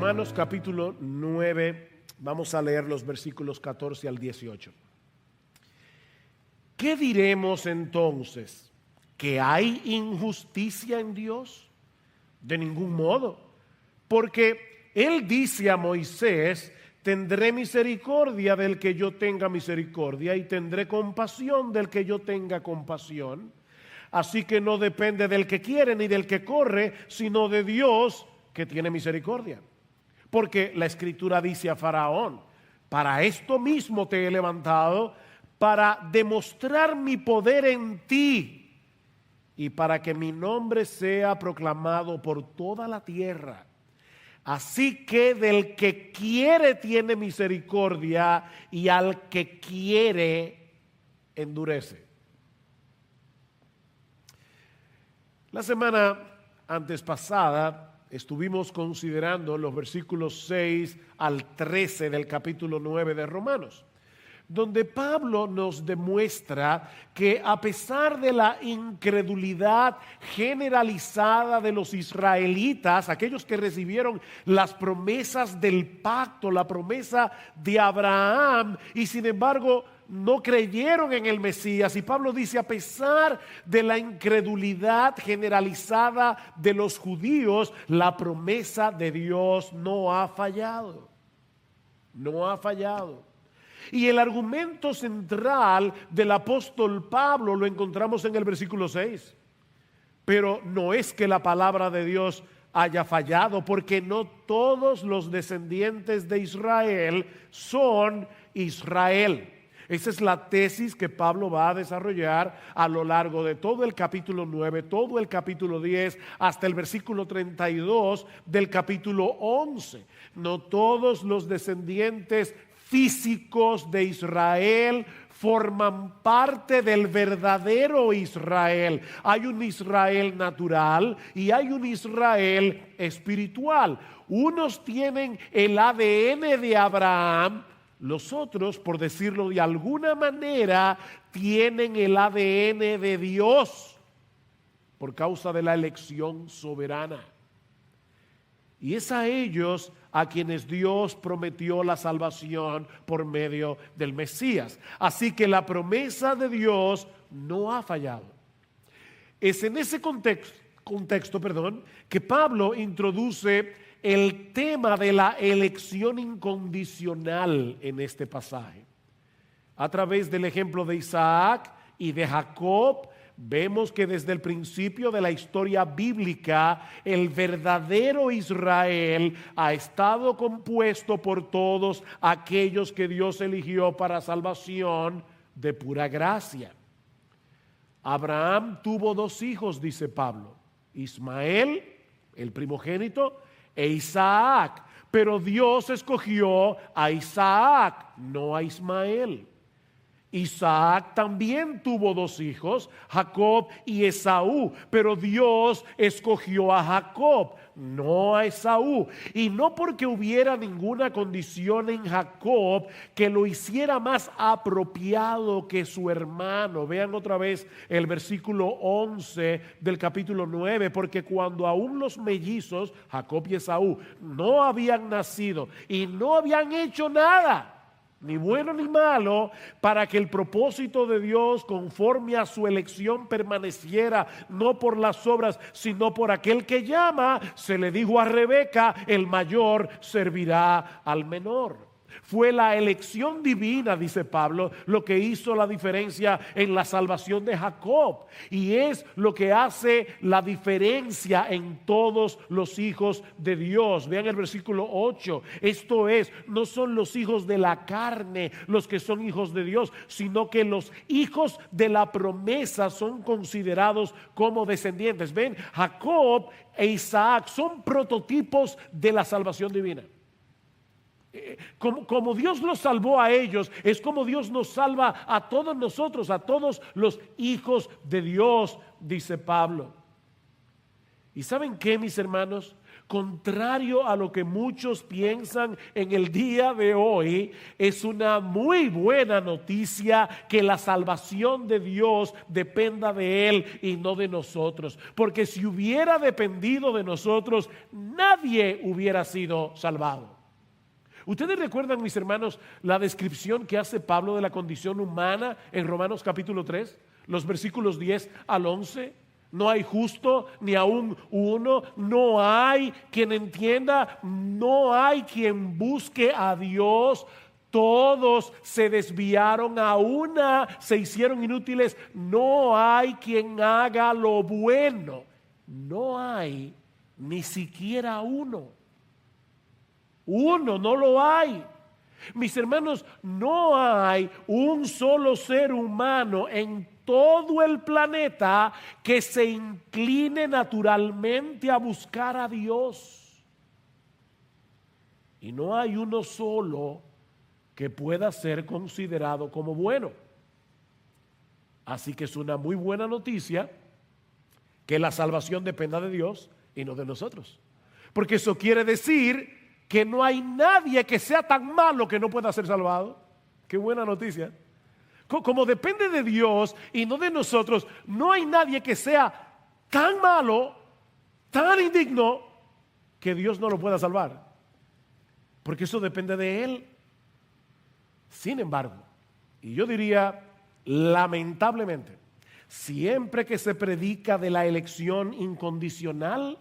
Romanos capítulo 9, vamos a leer los versículos 14 al 18. ¿Qué diremos entonces? ¿Que hay injusticia en Dios? De ningún modo, porque Él dice a Moisés: tendré misericordia del que yo tenga misericordia y tendré compasión del que yo tenga compasión. Así que no depende del que quiere ni del que corre, sino de Dios que tiene misericordia. Porque la Escritura dice a Faraón: para esto mismo te he levantado, para demostrar mi poder en ti y para que mi nombre sea proclamado por toda la tierra. Así que del que quiere tiene misericordia y al que quiere endurece. La semana antes pasada estuvimos considerando los versículos 6 al 13 del capítulo 9 de Romanos, donde Pablo nos demuestra que a pesar de la incredulidad generalizada de los israelitas, aquellos que recibieron las promesas del pacto, la promesa de Abraham, y sin embargo no creyeron en el Mesías, y Pablo dice: a pesar de la incredulidad generalizada de los judíos, la promesa de Dios no ha fallado. No ha fallado. Y el argumento central del apóstol Pablo lo encontramos en el versículo 6. Pero no es que la palabra de Dios haya fallado, porque no todos los descendientes de Israel son Israel. Esa es la tesis que Pablo va a desarrollar a lo largo de todo el capítulo 9, todo el capítulo 10, hasta el versículo 32 del capítulo 11. No todos los descendientes físicos de Israel forman parte del verdadero Israel. Hay un Israel natural y hay un Israel espiritual. Unos tienen el ADN de Abraham, los otros, por decirlo de alguna manera, tienen el ADN de Dios por causa de la elección soberana. Y es a ellos a quienes Dios prometió la salvación por medio del Mesías. Así que la promesa de Dios no ha fallado. Es en ese contexto, que Pablo introduce el tema de la elección incondicional en este pasaje. A través del ejemplo de Isaac y de Jacob, vemos que desde el principio de la historia bíblica, el verdadero Israel ha estado compuesto por todos aquellos que Dios eligió para salvación de pura gracia. Abraham tuvo 2 hijos, dice Pablo: Ismael, el primogénito, e Isaac. Pero Dios escogió a Isaac, no a Ismael. Isaac también tuvo 2 hijos, Jacob y Esaú, pero Dios escogió a Jacob, no a Esaú. Y no porque hubiera ninguna condición en Jacob que lo hiciera más apropiado que su hermano. Vean otra vez el versículo 11 del capítulo 9, porque cuando aún los mellizos, Jacob y Esaú, no habían nacido y no habían hecho nada, ni bueno ni malo, para que el propósito de Dios conforme a su elección permaneciera, no por las obras, sino por aquel que llama, se le dijo a Rebeca: el mayor servirá al menor. Fue la elección divina, dice Pablo, lo que hizo la diferencia en la salvación de Jacob, y es lo que hace la diferencia en todos los hijos de Dios. Vean el versículo 8. Esto es, no son los hijos de la carne los que son hijos de Dios, sino que los hijos de la promesa son considerados como descendientes. Ven, Jacob e Isaac son prototipos de la salvación divina. Como Dios los salvó a ellos, es como Dios nos salva a todos nosotros, a todos los hijos de Dios, dice Pablo. ¿Y saben qué, mis hermanos? Contrario a lo que muchos piensan en el día de hoy, es una muy buena noticia que la salvación de Dios dependa de Él y no de nosotros. Porque si hubiera dependido de nosotros, nadie hubiera sido salvado. ¿Ustedes recuerdan, mis hermanos, la descripción que hace Pablo de la condición humana en Romanos capítulo 3, los versículos 10 al 11? No hay justo ni aún uno, no hay quien entienda, no hay quien busque a Dios. Todos se desviaron, a una se hicieron inútiles. No hay quien haga lo bueno. No hay ni siquiera uno. Uno, no lo hay. Mis hermanos, no hay un solo ser humano en todo el planeta que se incline naturalmente a buscar a Dios. Y no hay uno solo que pueda ser considerado como bueno. Así que es una muy buena noticia que la salvación dependa de Dios y no de nosotros. Porque eso quiere decir que no hay nadie que sea tan malo que no pueda ser salvado. Qué buena noticia. Como depende de Dios y no de nosotros, no hay nadie que sea tan malo, tan indigno, que Dios no lo pueda salvar. Porque eso depende de Él. Sin embargo, y yo diría lamentablemente, siempre que se predica de la elección incondicional,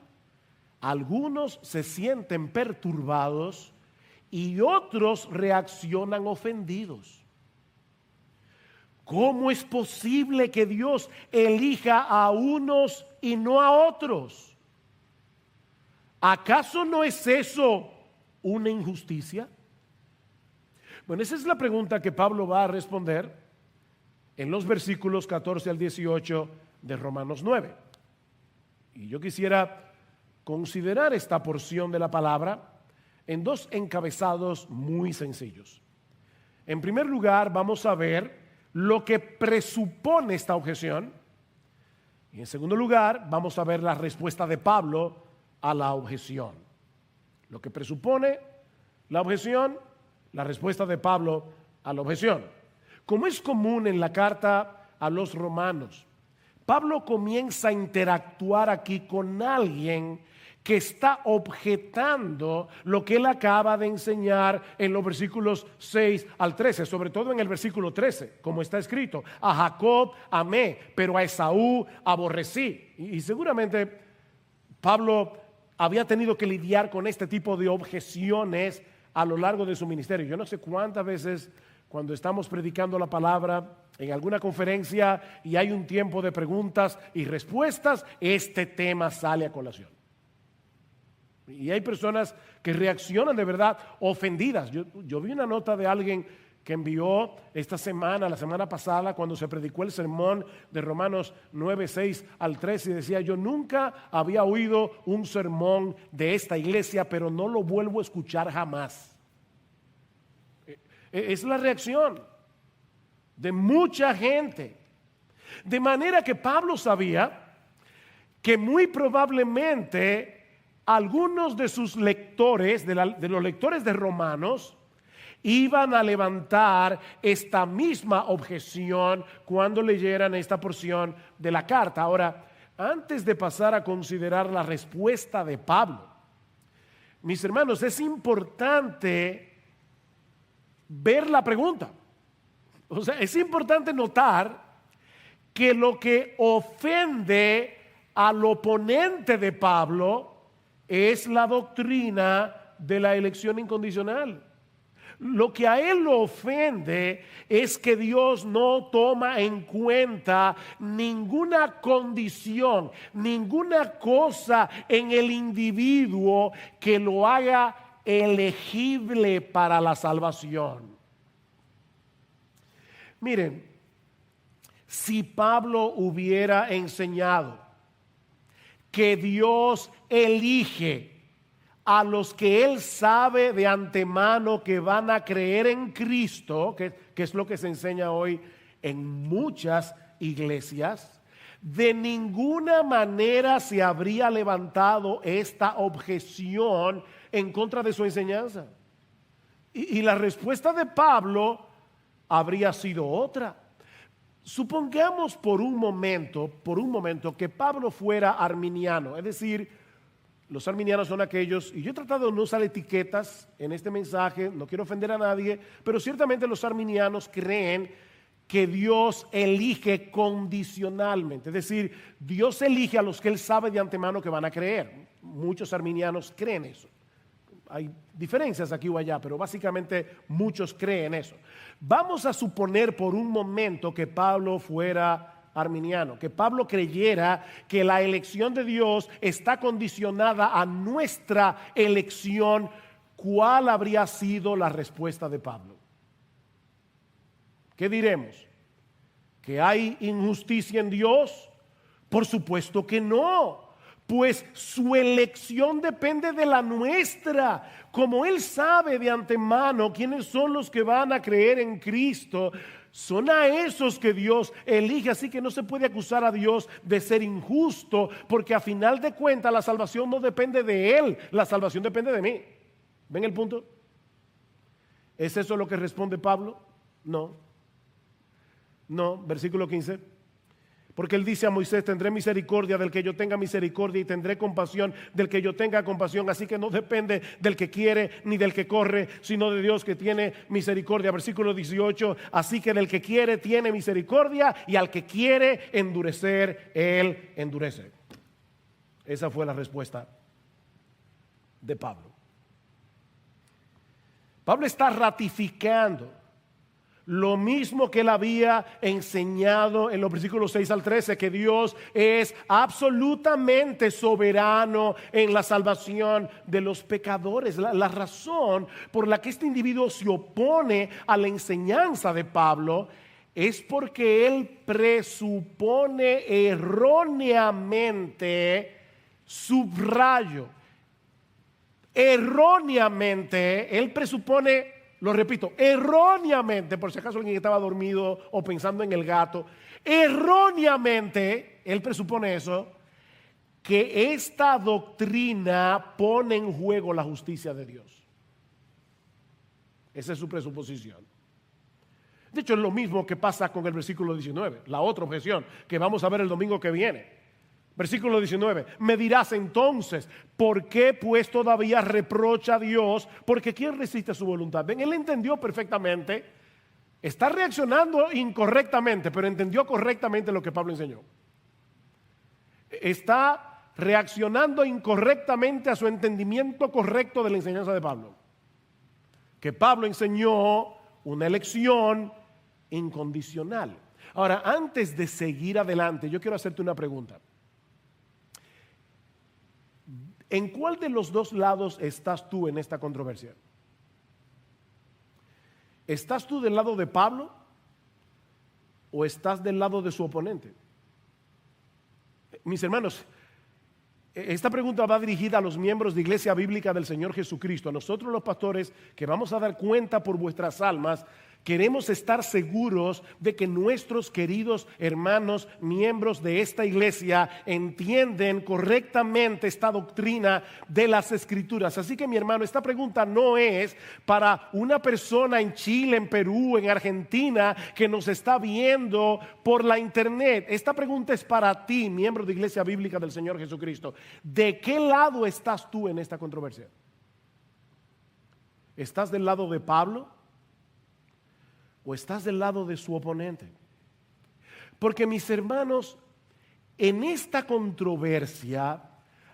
algunos se sienten perturbados y otros reaccionan ofendidos. ¿Cómo es posible que Dios elija a unos y no a otros? ¿Acaso no es eso una injusticia? Bueno, esa es la pregunta que Pablo va a responder en los versículos 14 al 18 de Romanos 9. Y yo quisiera considerar esta porción de la palabra en dos encabezados muy sencillos. En primer lugar, vamos a ver lo que presupone esta objeción. Y en segundo lugar, vamos a ver la respuesta de Pablo a la objeción. Lo que presupone la objeción, la respuesta de Pablo a la objeción. Como es común en la carta a los romanos, Pablo comienza a interactuar aquí con alguien que está objetando lo que él acaba de enseñar en los versículos 6 al 13, sobre todo en el versículo 13, como está escrito: a Jacob amé, pero a Esaú aborrecí. Y seguramente Pablo había tenido que lidiar con este tipo de objeciones a lo largo de su ministerio. Yo no sé cuántas veces cuando estamos predicando la palabra en alguna conferencia y hay un tiempo de preguntas y respuestas, este tema sale a colación. Y hay personas que reaccionan de verdad ofendidas. Yo vi una nota de alguien que envió esta semana, la semana pasada, cuando se predicó el sermón de Romanos 9, 6 al 13, y decía: yo nunca había oído un sermón de esta iglesia, pero no lo vuelvo a escuchar jamás. Es la reacción de mucha gente. De manera que Pablo sabía que muy probablemente algunos de sus lectores, de los lectores de Romanos, iban a levantar esta misma objeción cuando leyeran esta porción de la carta. Ahora, antes de pasar a considerar la respuesta de Pablo, mis hermanos, es importante ver la pregunta. O sea, es importante notar que lo que ofende al oponente de Pablo es la doctrina de la elección incondicional. Lo que a él lo ofende es que Dios no toma en cuenta ninguna condición, ninguna cosa en el individuo que lo haga elegible para la salvación. Miren, si Pablo hubiera enseñado que Dios elige a los que Él sabe de antemano que van a creer en Cristo, que es lo que se enseña hoy en muchas iglesias, de ninguna manera se habría levantado esta objeción en contra de su enseñanza. Y la respuesta de Pablo habría sido otra. Supongamos por un momento que Pablo fuera arminiano, es decir, los arminianos son aquellos, y yo he tratado de no usar etiquetas en este mensaje, no quiero ofender a nadie, pero ciertamente los arminianos creen que Dios elige condicionalmente, es decir, Dios elige a los que Él sabe de antemano que van a creer. Muchos arminianos creen eso. Hay diferencias aquí o allá, pero básicamente muchos creen eso. Vamos a suponer por un momento que Pablo fuera arminiano, que Pablo creyera que la elección de Dios está condicionada a nuestra elección. ¿Cuál habría sido la respuesta de Pablo? ¿Qué diremos? ¿Que hay injusticia en Dios? Por supuesto que no. Pues su elección depende de la nuestra. Como Él sabe de antemano quiénes son los que van a creer en Cristo, son a esos que Dios elige. Así que no se puede acusar a Dios de ser injusto, porque a final de cuentas la salvación no depende de Él, la salvación depende de mí. ¿Ven el punto? ¿Es eso lo que responde Pablo? No, versículo 15. Porque Él dice a Moisés: tendré misericordia del que yo tenga misericordia y tendré compasión del que yo tenga compasión. Así que no depende del que quiere ni del que corre, sino de Dios que tiene misericordia. Versículo 18, así que del que quiere tiene misericordia y al que quiere endurecer, Él endurece. Esa fue la respuesta de Pablo. Pablo está ratificando lo mismo que él había enseñado en los versículos 6 al 13, que Dios es absolutamente soberano en la salvación de los pecadores. La razón por la que este individuo se opone a la enseñanza de Pablo es porque él presupone erróneamente, subrayo, erróneamente, él presupone, lo repito, erróneamente, por si acaso alguien estaba dormido o pensando en el gato, erróneamente, él presupone eso, que esta doctrina pone en juego la justicia de Dios. Esa es su presuposición. De hecho, es lo mismo que pasa con el versículo 19, la otra objeción que vamos a ver el domingo que viene. Versículo 19, me dirás entonces, ¿por qué pues todavía reprocha a Dios? Porque ¿quién resiste su voluntad? Ven, él entendió perfectamente, está reaccionando incorrectamente, pero entendió correctamente lo que Pablo enseñó. Está reaccionando incorrectamente a su entendimiento correcto de la enseñanza de Pablo. Que Pablo enseñó una elección incondicional. Ahora, antes de seguir adelante, yo quiero hacerte una pregunta. ¿En cuál de los dos lados estás tú en esta controversia? ¿Estás tú del lado de Pablo o estás del lado de su oponente? Mis hermanos, esta pregunta va dirigida a los miembros de Iglesia Bíblica del Señor Jesucristo. A nosotros los pastores que vamos a dar cuenta por vuestras almas, queremos estar seguros de que nuestros queridos hermanos, miembros de esta iglesia, entienden correctamente esta doctrina de las Escrituras. Así que, mi hermano, esta pregunta no es para una persona en Chile, en Perú, en Argentina, que nos está viendo por la internet. Esta pregunta es para ti, miembro de Iglesia Bíblica del Señor Jesucristo. ¿De qué lado estás tú en esta controversia? ¿Estás del lado de Pablo o estás del lado de su oponente? Porque, mis hermanos, en esta controversia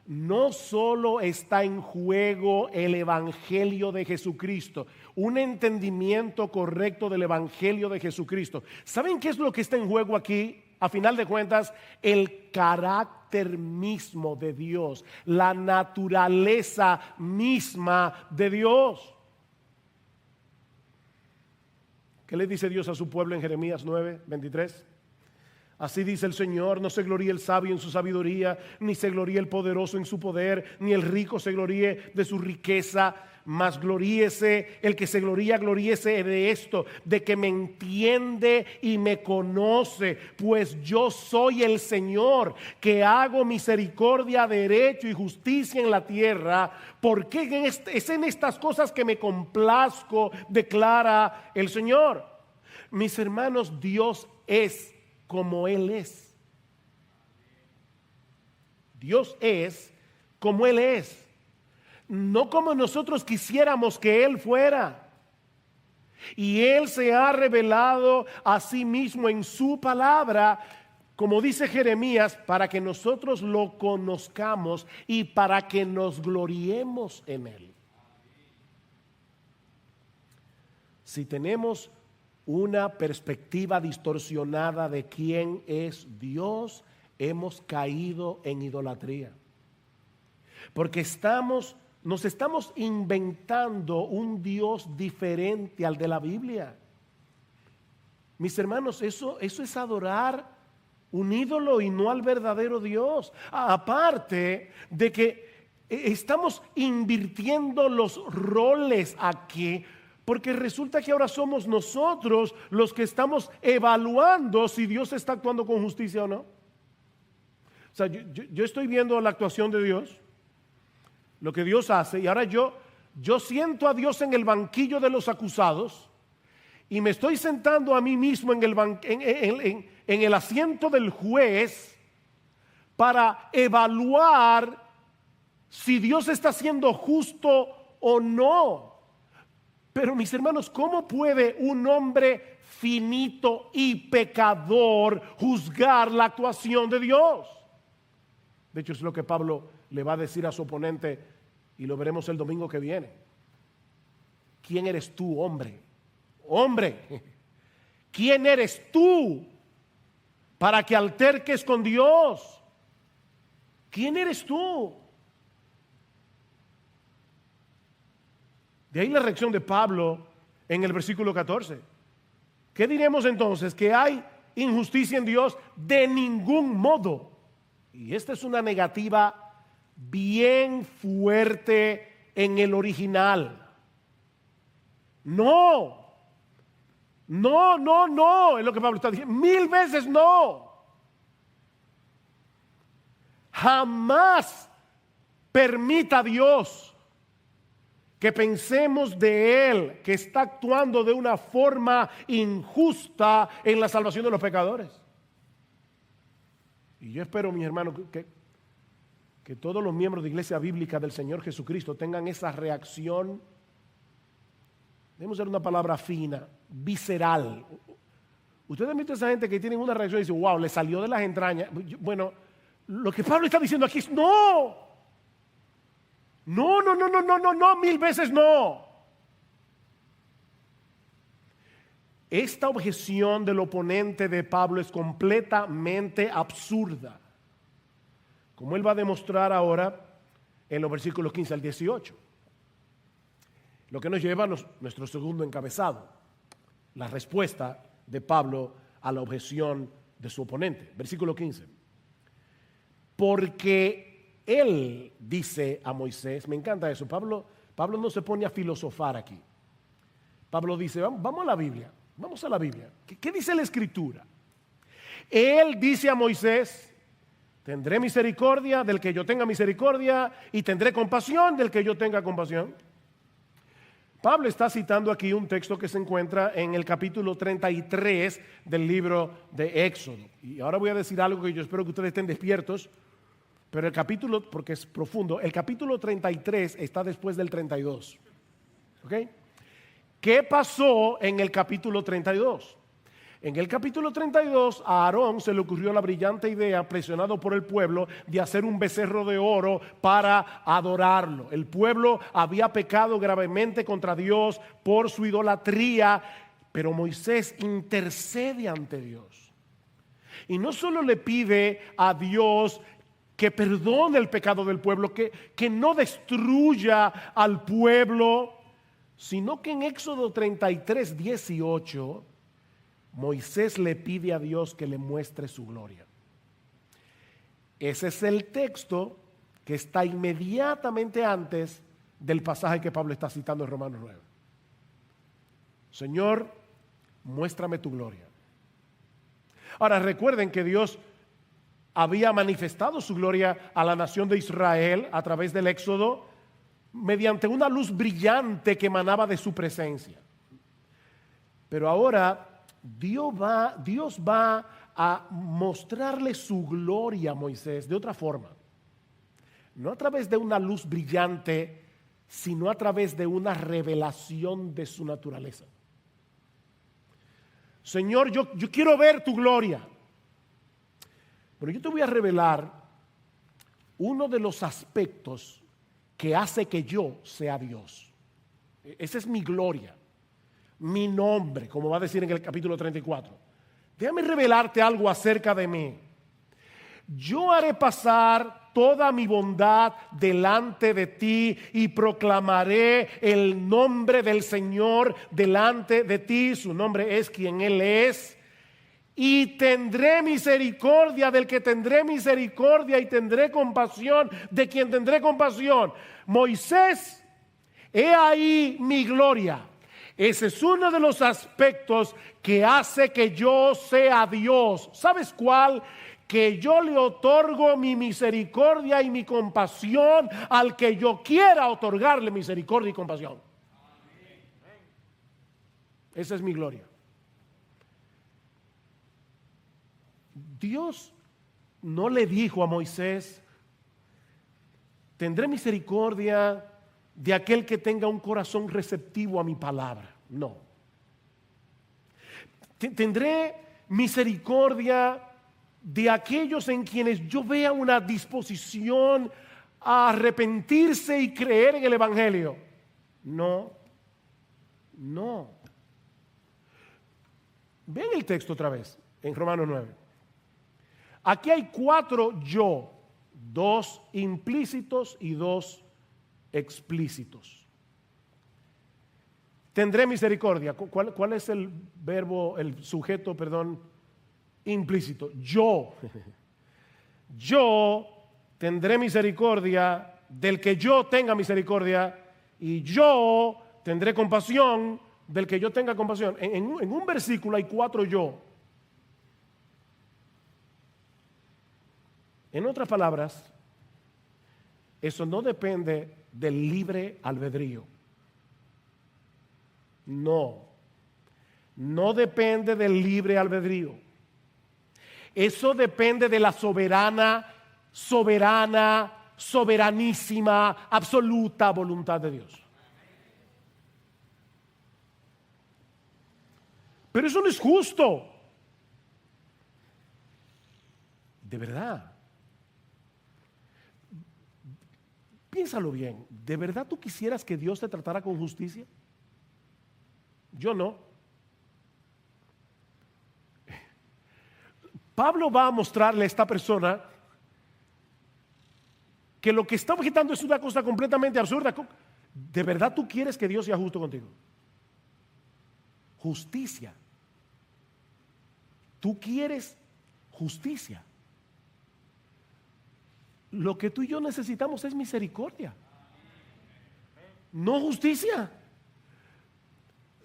no solo está en juego el Evangelio de Jesucristo, un entendimiento correcto del Evangelio de Jesucristo. ¿Saben qué es lo que está en juego aquí? A final de cuentas, el carácter mismo de Dios, la naturaleza misma de Dios. ¿Qué le dice Dios a su pueblo en Jeremías 9:23? Así dice el Señor: no se gloríe el sabio en su sabiduría, ni se gloríe el poderoso en su poder, ni el rico se gloríe de su riqueza, mas gloríese el que se gloría, gloríese de esto, de que me entiende y me conoce, pues yo soy el Señor, que hago misericordia, derecho y justicia en la tierra, porque es en estas cosas que me complazco, declara el Señor. Mis hermanos, Dios es como Él es. Dios es como Él es. No como nosotros quisiéramos que Él fuera. Y Él se ha revelado a sí mismo en su palabra, como dice Jeremías, para que nosotros lo conozcamos y para que nos gloriemos en Él. Si tenemos una perspectiva distorsionada de quién es Dios, hemos caído en idolatría. Porque nos estamos inventando un Dios diferente al de la Biblia. Mis hermanos, eso es adorar un ídolo y no al verdadero Dios. Aparte de que estamos invirtiendo los roles aquí, porque resulta que ahora somos nosotros los que estamos evaluando si Dios está actuando con justicia o no. O sea, yo estoy viendo la actuación de Dios, lo que Dios hace, y ahora yo siento a Dios en el banquillo de los acusados y me estoy sentando a mí mismo en el asiento del juez para evaluar si Dios está siendo justo o no. Pero mis hermanos, ¿cómo puede un hombre finito y pecador juzgar la actuación de Dios? De hecho, es lo que Pablo le va a decir a su oponente, y lo veremos el domingo que viene. ¿Quién eres tú, hombre? Hombre, ¿quién eres tú para que alterques con Dios? ¿Quién eres tú? De ahí la reacción de Pablo en el versículo 14. ¿Qué diremos entonces? ¿Que hay injusticia en Dios? De ningún modo. Y esta es una negativa bien fuerte en el original. No, es lo que Pablo está diciendo. 1000 veces no. Jamás permita a Dios que pensemos de Él que está actuando de una forma injusta en la salvación de los pecadores. Y yo espero, mis hermanos, que todos los miembros de Iglesia Bíblica del Señor Jesucristo tengan esa reacción, debemos usar una palabra fina, visceral. Ustedes han visto a esa gente que tienen una reacción y dicen: wow, le salió de las entrañas. Bueno, lo que Pablo está diciendo aquí es no, 1000 veces no. Esta objeción del oponente de Pablo es completamente absurda, como él va a demostrar ahora en los versículos 15 al 18. Lo que nos lleva a nuestro segundo encabezado, la respuesta de Pablo a la objeción de su oponente. Versículo 15. Porque él dice a Moisés, me encanta eso, Pablo no se pone a filosofar aquí. Pablo dice, vamos a la Biblia. Vamos a la Biblia. ¿Qué dice la Escritura? Él dice a Moisés: tendré misericordia del que yo tenga misericordia y tendré compasión del que yo tenga compasión. Pablo está citando aquí un texto que se encuentra en el capítulo 33 del libro de Éxodo. Y ahora voy a decir algo que yo espero que ustedes estén despiertos, pero el capítulo, porque es profundo, el capítulo 33 está después del 32. ¿Ok? ¿Qué pasó en el capítulo 32? En el capítulo 32 a Aarón se le ocurrió la brillante idea, presionado por el pueblo, de hacer un becerro de oro para adorarlo. El pueblo había pecado gravemente contra Dios por su idolatría, pero Moisés intercede ante Dios. Y no solo le pide a Dios que perdone el pecado del pueblo, que no destruya al pueblo, sino que en Éxodo 33, 18, Moisés le pide a Dios que le muestre su gloria. Ese es el texto que está inmediatamente antes del pasaje que Pablo está citando en Romanos 9. Señor, muéstrame tu gloria. Ahora recuerden que Dios había manifestado su gloria a la nación de Israel a través del Éxodo mediante una luz brillante que emanaba de su presencia. Pero ahora Dios va a mostrarle su gloria a Moisés de otra forma. No a través de una luz brillante, sino a través de una revelación de su naturaleza. Señor, yo quiero ver tu gloria. Pero yo te voy a revelar uno de los aspectos que hace que yo sea Dios. Esa es mi gloria, mi nombre, como va a decir en el capítulo 34. Déjame revelarte algo acerca de mí. Yo haré pasar toda mi bondad delante de ti y proclamaré el nombre del Señor delante de ti. Su nombre es quien Él es. Y tendré misericordia del que tendré misericordia y tendré compasión de quien tendré compasión. Moisés, he ahí mi gloria. Ese es uno de los aspectos que hace que yo sea Dios. ¿Sabes cuál? Que yo le otorgo mi misericordia y mi compasión al que yo quiera otorgarle misericordia y compasión. Esa es mi gloria. Dios no le dijo a Moisés: tendré misericordia de aquel que tenga un corazón receptivo a mi palabra. No. Tendré misericordia de aquellos en quienes yo vea una disposición a arrepentirse y creer en el Evangelio. No. Ven el texto otra vez, en Romanos 9. Aquí hay 4 yo, 2 implícitos y 2 explícitos. Tendré misericordia. ¿Cuál es el verbo, el sujeto, implícito? Yo. Yo tendré misericordia del que yo tenga misericordia y yo tendré compasión del que yo tenga compasión. En un versículo hay 4 yo. En otras palabras, eso no depende del libre albedrío. No depende del libre albedrío. Eso depende de la soberanísima, absoluta voluntad de Dios. Pero eso no es justo. De verdad. Piénsalo bien. ¿De verdad tú quisieras que Dios te tratara con justicia? Yo no. Pablo va a mostrarle a esta persona que lo que está objetando es una cosa completamente absurda. ¿De verdad tú quieres que Dios sea justo contigo? Justicia. Tú quieres justicia. Lo que tú y yo necesitamos es misericordia, no justicia.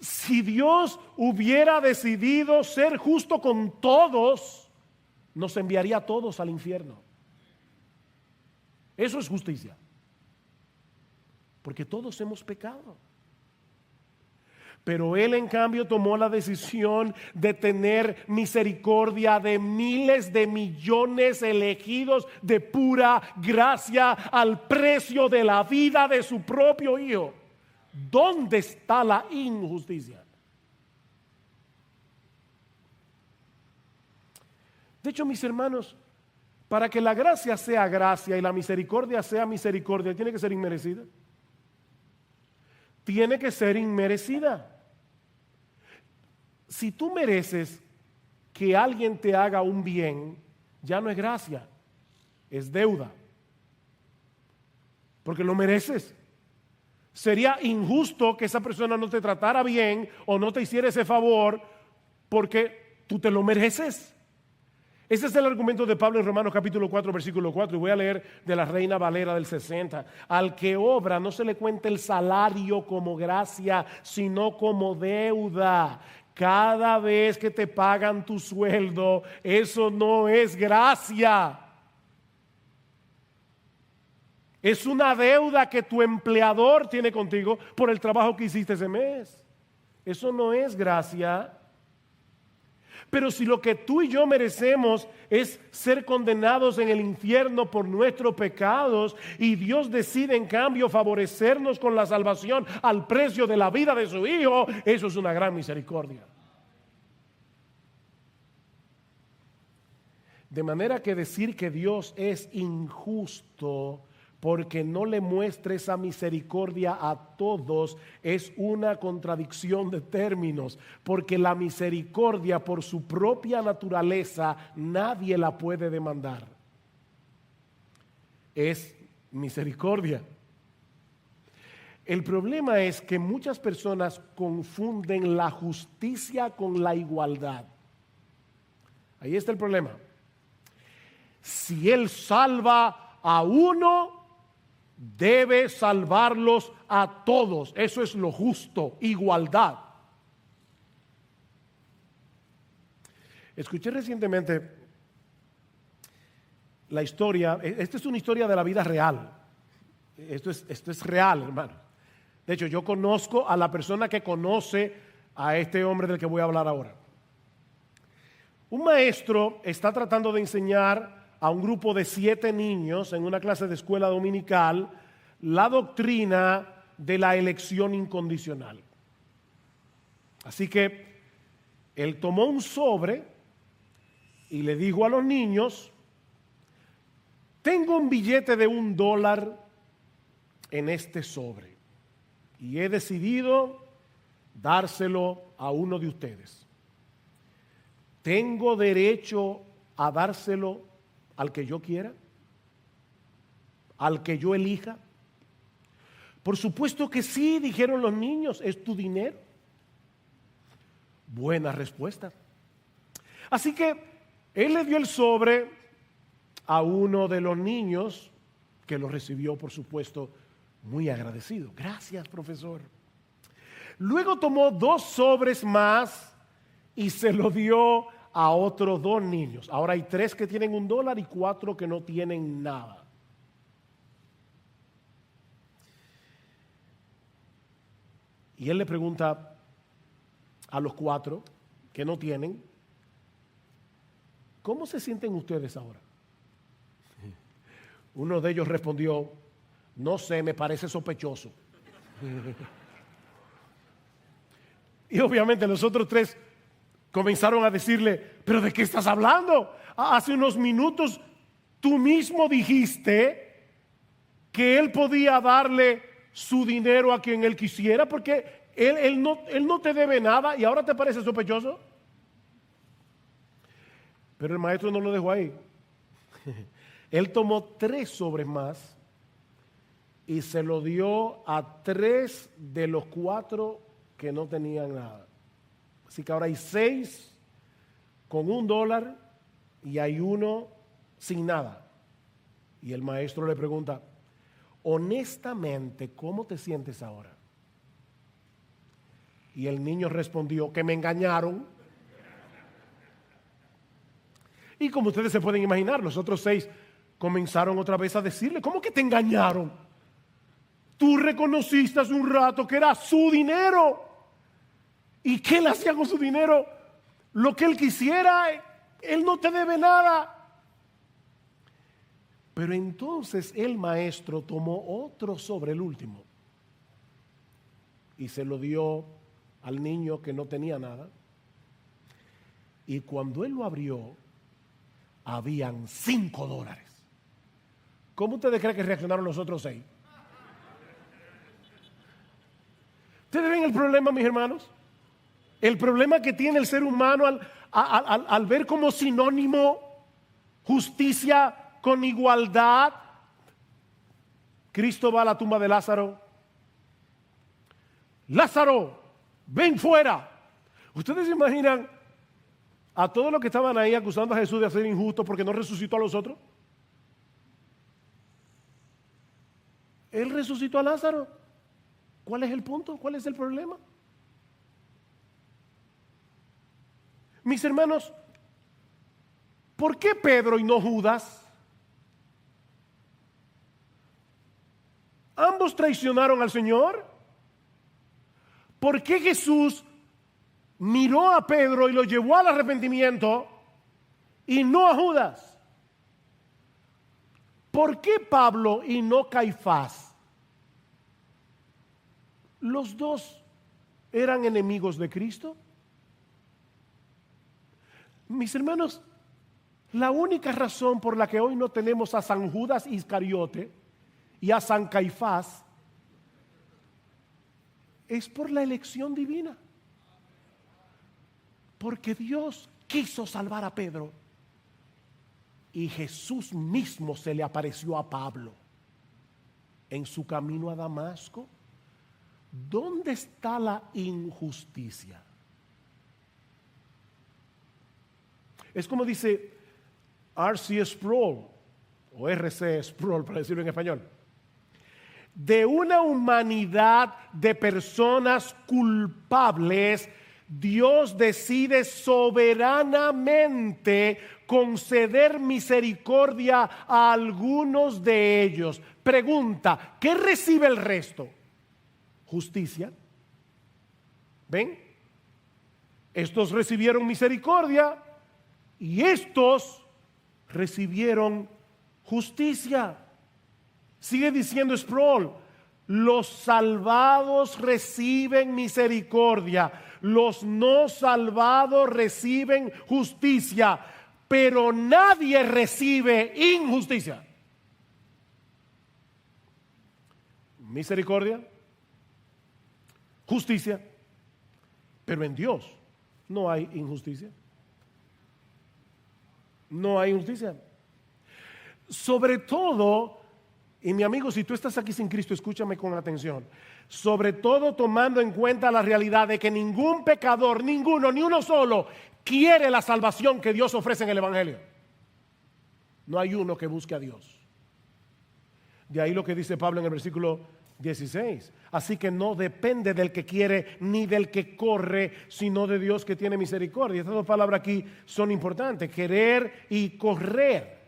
Si Dios hubiera decidido ser justo con todos, nos enviaría a todos al infierno. Eso es justicia, porque todos hemos pecado. Pero Él en cambio tomó la decisión de tener misericordia de miles de millones elegidos de pura gracia al precio de la vida de su propio Hijo. ¿Dónde está la injusticia? De hecho, mis hermanos, para que la gracia sea gracia y la misericordia sea misericordia, tiene que ser inmerecida. Tiene que ser inmerecida. Si tú mereces que alguien te haga un bien, ya no es gracia, es deuda. Porque lo mereces. Sería injusto que esa persona no te tratara bien o no te hiciera ese favor porque tú te lo mereces. Ese es el argumento de Pablo en Romanos capítulo 4, versículo 4. Y voy a leer de la Reina Valera del 60. Al que obra no se le cuenta el salario como gracia, sino como deuda. Cada vez que te pagan tu sueldo, eso no es gracia. Es una deuda que tu empleador tiene contigo por el trabajo que hiciste ese mes. Eso no es gracia. Pero si lo que tú y yo merecemos es ser condenados en el infierno por nuestros pecados y Dios decide en cambio favorecernos con la salvación al precio de la vida de su Hijo, eso es una gran misericordia. De manera que decir que Dios es injusto porque no le muestre esa misericordia a todos es una contradicción de términos, porque la misericordia por su propia naturaleza nadie la puede demandar. Es misericordia. El problema es que muchas personas confunden la justicia con la igualdad. Ahí está el problema. Si Él salva a uno, debe salvarlos a todos. Eso es lo justo, igualdad. Escuché recientemente la historia, esta es una historia de la vida real. Esto es real, hermano. De hecho, yo conozco a la persona que conoce a este hombre del que voy a hablar ahora. Un maestro está tratando de enseñar a un grupo de 7 niños en una clase de escuela dominical la doctrina de la elección incondicional. Así que él tomó un sobre y le dijo a los niños: tengo un billete de $1 en este sobre y he decidido dárselo a uno de ustedes. ¿Tengo derecho a dárselo al que yo quiera? ¿Al que yo elija? Por supuesto que sí, dijeron los niños, es tu dinero. Buena respuesta. Así que él le dio el sobre a uno de los niños, que lo recibió, por supuesto, muy agradecido. Gracias, profesor. Luego tomó 2 sobres más y se lo dio a otros 2 niños. Ahora hay 3 que tienen $1 y 4 que no tienen nada. Y él le pregunta a los 4 que no tienen: ¿cómo se sienten ustedes ahora? Uno de ellos respondió: no sé, me parece sospechoso. Y obviamente los otros 3 comenzaron a decirle: ¿pero de qué estás hablando? Hace unos minutos tú mismo dijiste que él podía darle su dinero a quien él quisiera porque él no te debe nada y ahora te parece sospechoso. Pero el maestro no lo dejó ahí. Él tomó 3 sobres más y se lo dio a 3 de los 4 que no tenían nada. Así que ahora hay 6 con $1 y hay 1 sin nada. Y el maestro le pregunta: honestamente, ¿cómo te sientes ahora? Y el niño respondió: que me engañaron. Y como ustedes se pueden imaginar, los otros 6 comenzaron otra vez a decirle: ¿cómo que te engañaron? Tú reconociste hace un rato que era su dinero. ¿Y qué él hacía con su dinero? Lo que él quisiera, él no te debe nada. Pero entonces el maestro tomó otro sobre, el último, y se lo dio al niño que no tenía nada. Y cuando él lo abrió, habían $5. ¿Cómo ustedes creen que reaccionaron los otros 6? ¿Ustedes ven el problema, mis hermanos? El problema que tiene el ser humano al ver como sinónimo justicia con igualdad. Cristo va a la tumba de Lázaro. Lázaro, ven fuera. Ustedes se imaginan a todos los que estaban ahí acusando a Jesús de ser injusto porque no resucitó a los otros? Él resucitó a Lázaro. ¿Cuál es el punto? ¿Cuál es el problema? Mis hermanos, ¿por qué Pedro y no Judas? Ambos traicionaron al Señor. ¿Por qué Jesús miró a Pedro y lo llevó al arrepentimiento y no a Judas? ¿Por qué Pablo y no Caifás? Los dos eran enemigos de Cristo. Mis hermanos, la única razón por la que hoy no tenemos a San Judas Iscariote y a San Caifás es por la elección divina. Porque Dios quiso salvar a Pedro y Jesús mismo se le apareció a Pablo en su camino a Damasco. ¿Dónde está la injusticia? Es como dice R.C. Sproul, o R.C. Sproul para decirlo en español. De una humanidad de personas culpables, Dios decide soberanamente conceder misericordia a algunos de ellos. Pregunta, ¿qué recibe el resto? Justicia. ¿Ven? Estos recibieron misericordia y estos recibieron justicia. Sigue diciendo Sproul, los salvados reciben misericordia, los no salvados reciben justicia, pero nadie recibe injusticia. Misericordia, justicia, pero en Dios no hay injusticia. No hay injusticia. Sobre todo, y mi amigo, si tú estás aquí sin Cristo, escúchame con atención. Sobre todo tomando en cuenta la realidad de que ningún pecador, ninguno, ni uno solo, quiere la salvación que Dios ofrece en el Evangelio. No hay uno que busque a Dios. De ahí lo que dice Pablo en el versículo 16. Así que no depende del que quiere ni del que corre, sino de Dios que tiene misericordia. Estas dos palabras aquí son importantes, querer y correr.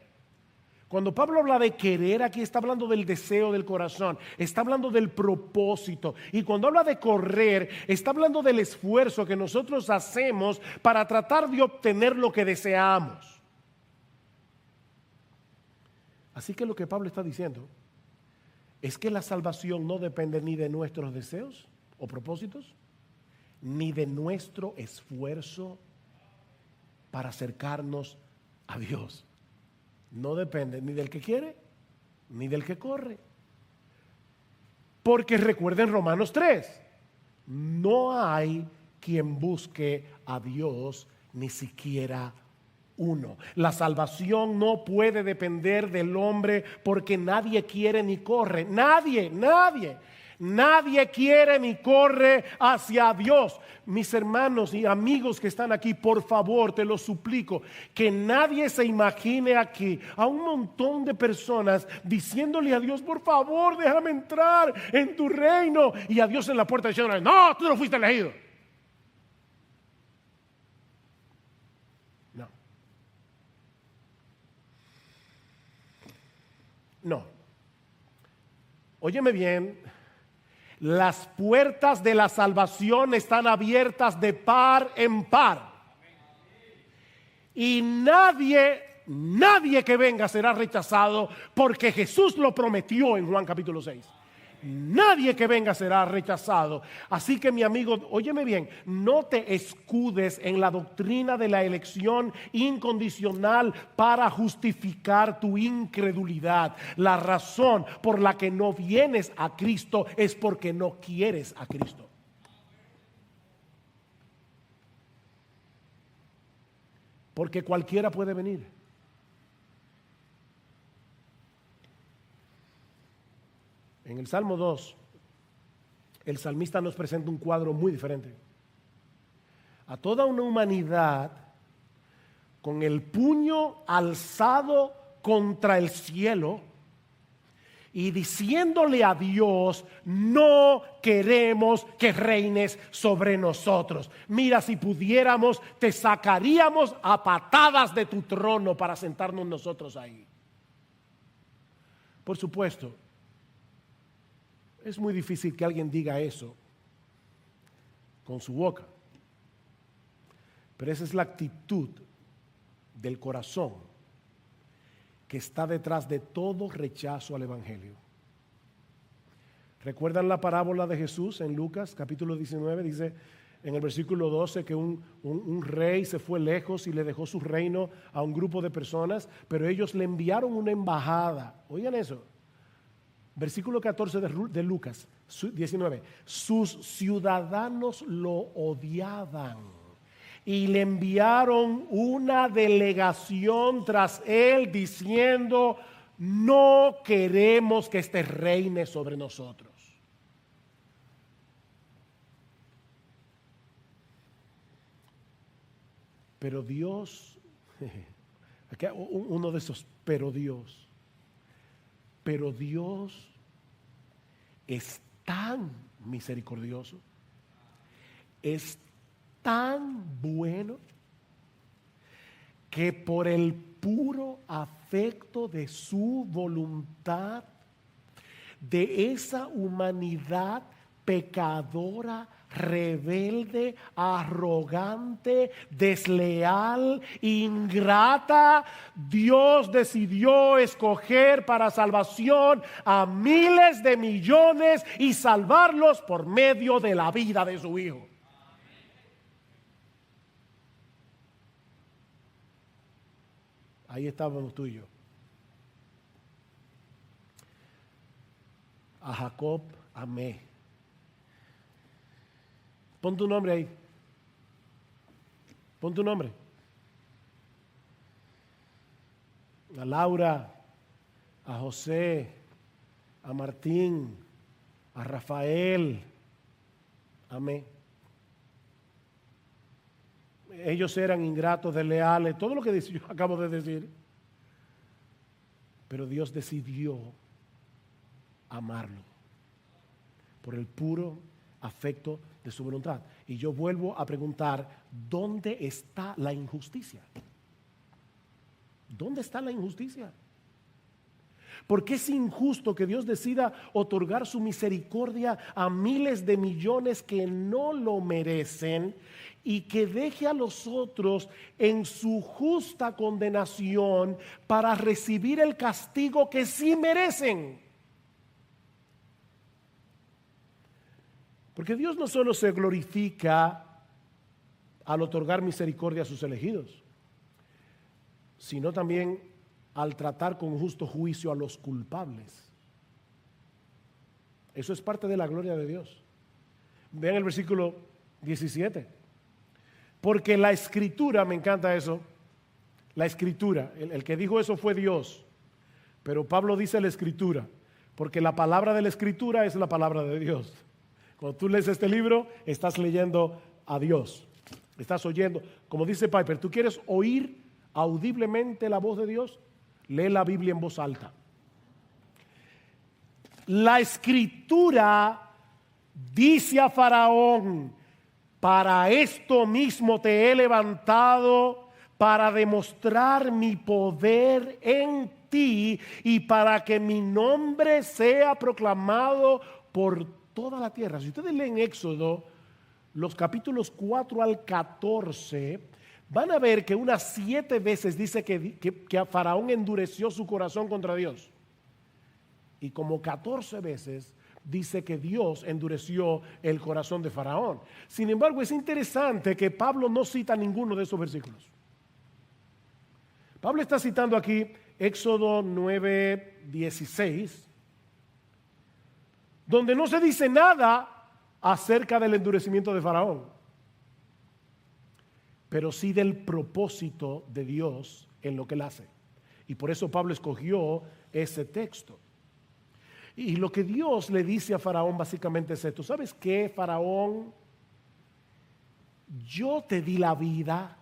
Cuando Pablo habla de querer, aquí está hablando del deseo del corazón, está hablando del propósito. Y cuando habla de correr, está hablando del esfuerzo que nosotros hacemos para tratar de obtener lo que deseamos. Así que lo que Pablo está diciendo es que la salvación no depende ni de nuestros deseos o propósitos, ni de nuestro esfuerzo para acercarnos a Dios. No depende ni del que quiere, ni del que corre. Porque recuerden Romanos 3, no hay quien busque a Dios, ni siquiera uno. La salvación no puede depender del hombre porque nadie quiere ni corre. Nadie quiere ni corre hacia Dios. Mis hermanos y amigos que están aquí, por favor, te lo suplico, que nadie se imagine aquí a un montón de personas diciéndole a Dios, por favor, déjame entrar en tu reino, y a Dios en la puerta diciéndole, no, tú no fuiste elegido. No. Óyeme bien, las puertas de la salvación están abiertas de par en par. Y nadie que venga será rechazado porque Jesús lo prometió en Juan capítulo 6. Nadie que venga será rechazado. Así que mi amigo, óyeme bien, no te escudes en la doctrina de la elección incondicional para justificar tu incredulidad. La razón por la que no vienes a Cristo es porque no quieres a Cristo. Porque cualquiera puede venir. En el Salmo 2, el salmista nos presenta un cuadro muy diferente. A toda una humanidad con el puño alzado contra el cielo y diciéndole a Dios: no queremos que reines sobre nosotros. Mira, si pudiéramos, te sacaríamos a patadas de tu trono para sentarnos nosotros ahí. Por supuesto, es muy difícil que alguien diga eso con su boca, pero esa es la actitud del corazón que está detrás de todo rechazo al Evangelio. ¿Recuerdan la parábola de Jesús en Lucas capítulo 19? Dice en el versículo 12 que un rey se fue lejos y le dejó su reino a un grupo de personas, pero ellos le enviaron una embajada. Oigan eso. Versículo 14 de Lucas 19. Sus ciudadanos lo odiaban y le enviaron una delegación tras él diciendo: no queremos que este reine sobre nosotros. Pero Dios, aquí uno de esos, pero Dios es tan misericordioso, es tan bueno, que por el puro afecto de su voluntad, de esa humanidad pecadora, rebelde, arrogante, desleal, ingrata, Dios decidió escoger para salvación a miles de millones y salvarlos por medio de la vida de su Hijo. Ahí estábamos tú y yo. A Jacob amé. Pon tu nombre ahí. Pon tu nombre. A Laura, a José, a Martín, a Rafael. Amé. Ellos eran ingratos, desleales, todo lo que yo acabo de decir. Pero Dios decidió amarlo por el puro afecto de su voluntad. Y yo vuelvo a preguntar: ¿dónde está la injusticia? ¿Dónde está la injusticia? Porque es injusto que Dios decida otorgar su misericordia a miles de millones que no lo merecen y que deje a los otros en su justa condenación para recibir el castigo que sí merecen. Porque Dios no solo se glorifica al otorgar misericordia a sus elegidos, sino también al tratar con justo juicio a los culpables. Eso es parte de la gloria de Dios. Vean el versículo 17. Porque la Escritura, me encanta eso, la Escritura, el que dijo eso fue Dios, pero Pablo dice la Escritura, porque la palabra de la Escritura es la palabra de Dios. Cuando tú lees este libro, estás leyendo a Dios, estás oyendo, como dice Piper, ¿tú quieres oír audiblemente la voz de Dios? Lee la Biblia en voz alta. La Escritura dice a Faraón: para esto mismo te he levantado, para demostrar mi poder en ti y para que mi nombre sea proclamado por toda la tierra. Si ustedes leen Éxodo, los capítulos 4 al 14, van a ver que unas 7 veces dice que a Faraón endureció su corazón contra Dios. Y como 14 veces dice que Dios endureció el corazón de Faraón. Sin embargo, es interesante que Pablo no cita ninguno de esos versículos. Pablo está citando aquí Éxodo 9:16, donde no se dice nada acerca del endurecimiento de Faraón, pero sí del propósito de Dios en lo que él hace. Y por eso Pablo escogió ese texto. Y lo que Dios le dice a Faraón básicamente es esto: ¿sabes qué, Faraón? Yo te di la vida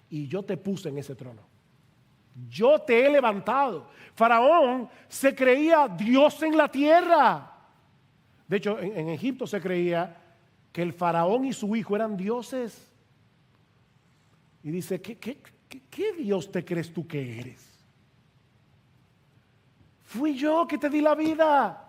y yo te puse en ese trono. Yo te he levantado. Faraón se creía Dios en la tierra. De hecho, en Egipto se creía que el faraón y su hijo eran dioses. Y dice, ¿qué Dios te crees tú que eres? Fui yo que te di la vida.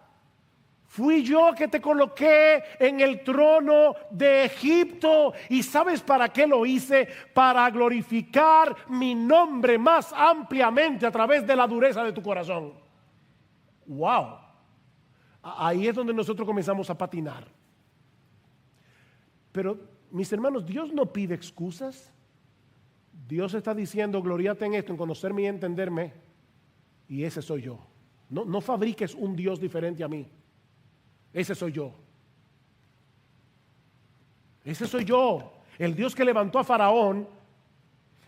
Fui yo que te coloqué en el trono de Egipto. ¿Y sabes para qué lo hice? Para glorificar mi nombre más ampliamente a través de la dureza de tu corazón. ¡Wow! Ahí es donde nosotros comenzamos a patinar. Pero, mis hermanos, Dios no pide excusas. Dios está diciendo, gloriate en esto, en conocerme y entenderme. Y ese soy yo. No fabriques un Dios diferente a mí. Ese soy yo. Ese soy yo. El Dios que levantó a Faraón.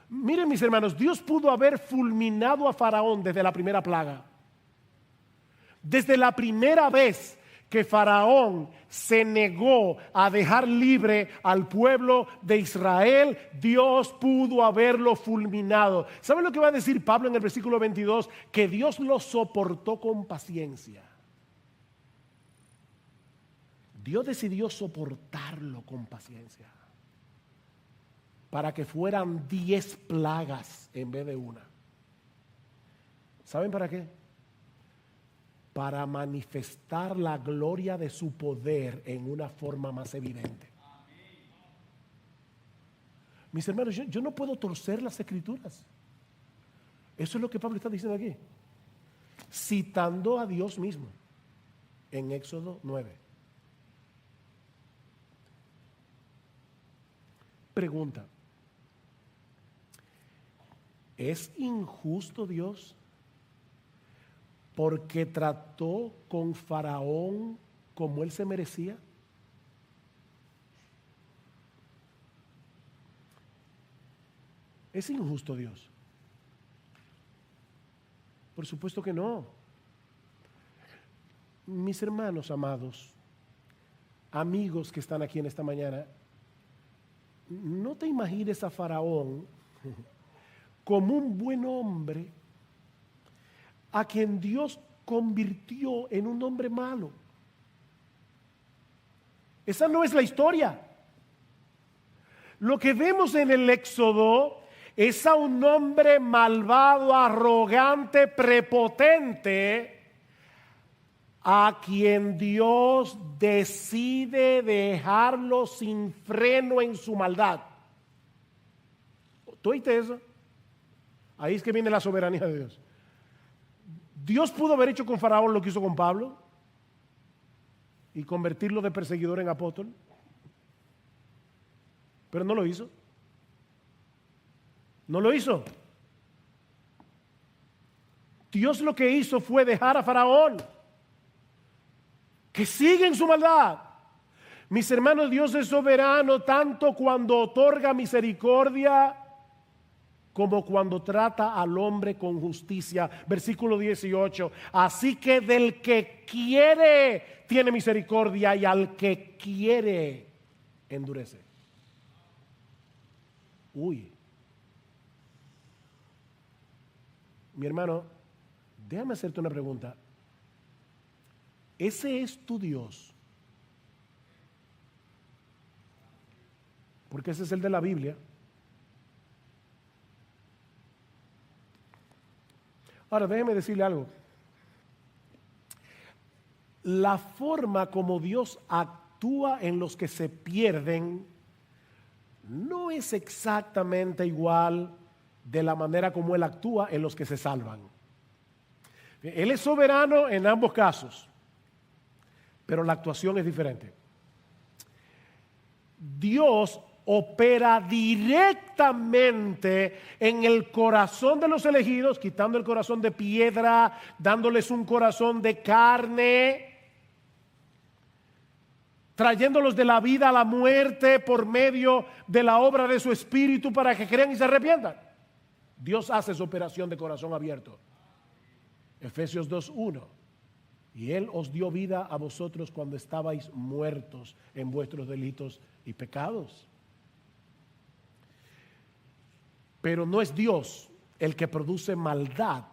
Miren, mis hermanos, Dios pudo haber fulminado a Faraón desde la primera plaga. Desde la primera vez que Faraón se negó a dejar libre al pueblo de Israel, Dios pudo haberlo fulminado. ¿Saben lo que va a decir Pablo en el versículo 22? Que Dios lo soportó con paciencia. Dios decidió soportarlo con paciencia para que fueran 10 plagas en vez de una. ¿Saben para qué? Para manifestar la gloria de su poder en una forma más evidente. Mis hermanos, yo no puedo torcer las escrituras. Eso es lo que Pablo está diciendo aquí, citando a Dios mismo en Éxodo 9. Pregunta: ¿es injusto Dios porque trató con Faraón como él se merecía? ¿Es injusto Dios? Por supuesto que no. Mis hermanos amados, amigos que están aquí en esta mañana, no te imagines a Faraón como un buen hombre a quien Dios convirtió en un hombre malo. Esa no es la historia. Lo que vemos en el Éxodo es a un hombre malvado, arrogante, prepotente, a quien Dios decide dejarlo sin freno en su maldad. ¿Tú oíste eso? Ahí es que viene la soberanía de Dios. Dios pudo haber hecho con Faraón lo que hizo con Pablo y convertirlo de perseguidor en apóstol, pero no lo hizo. No lo hizo. Dios lo que hizo fue dejar a Faraón que sigue en su maldad. Mis hermanos, Dios es soberano tanto cuando otorga misericordia como cuando trata al hombre con justicia. Versículo 18. Así que del que quiere tiene misericordia y al que quiere endurece. Uy. Mi hermano, déjame hacerte una pregunta. ¿Ese es tu Dios? Porque ese es el de la Biblia. Ahora, déjeme decirle algo. La forma como Dios actúa en los que se pierden no es exactamente igual de la manera como Él actúa en los que se salvan. Él es soberano en ambos casos, pero la actuación es diferente. Dios opera directamente en el corazón de los elegidos, quitando el corazón de piedra, dándoles un corazón de carne, trayéndolos de la vida a la muerte por medio de la obra de su Espíritu para que crean y se arrepientan. Dios hace su operación de corazón abierto. Efesios 2:1. Y Él os dio vida a vosotros cuando estabais muertos en vuestros delitos y pecados. Pero no es Dios el que produce maldad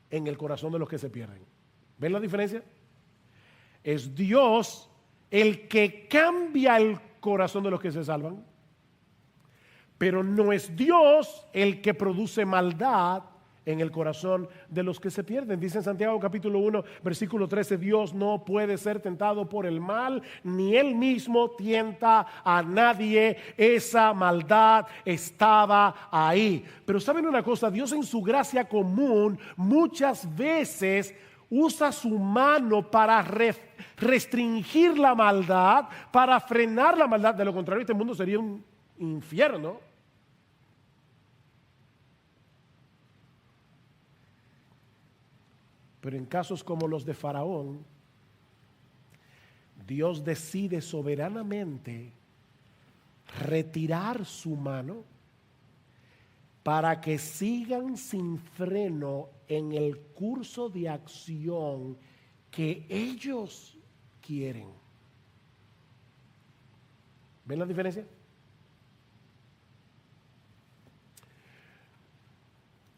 en el corazón de los que se pierden. ¿Ven la diferencia? Es Dios el que cambia el corazón de los que se salvan, pero no es Dios el que produce maldad en el corazón de los que se pierden. Dice en Santiago capítulo 1, versículo 13, Dios no puede ser tentado por el mal, ni Él mismo tienta a nadie. Esa maldad estaba ahí. Pero ¿saben una cosa? Dios en su gracia común muchas veces usa su mano para restringir la maldad, para frenar la maldad. De lo contrario, este mundo sería un infierno. Pero en casos como los de Faraón, Dios decide soberanamente retirar su mano para que sigan sin freno en el curso de acción que ellos quieren. ¿Ven la diferencia?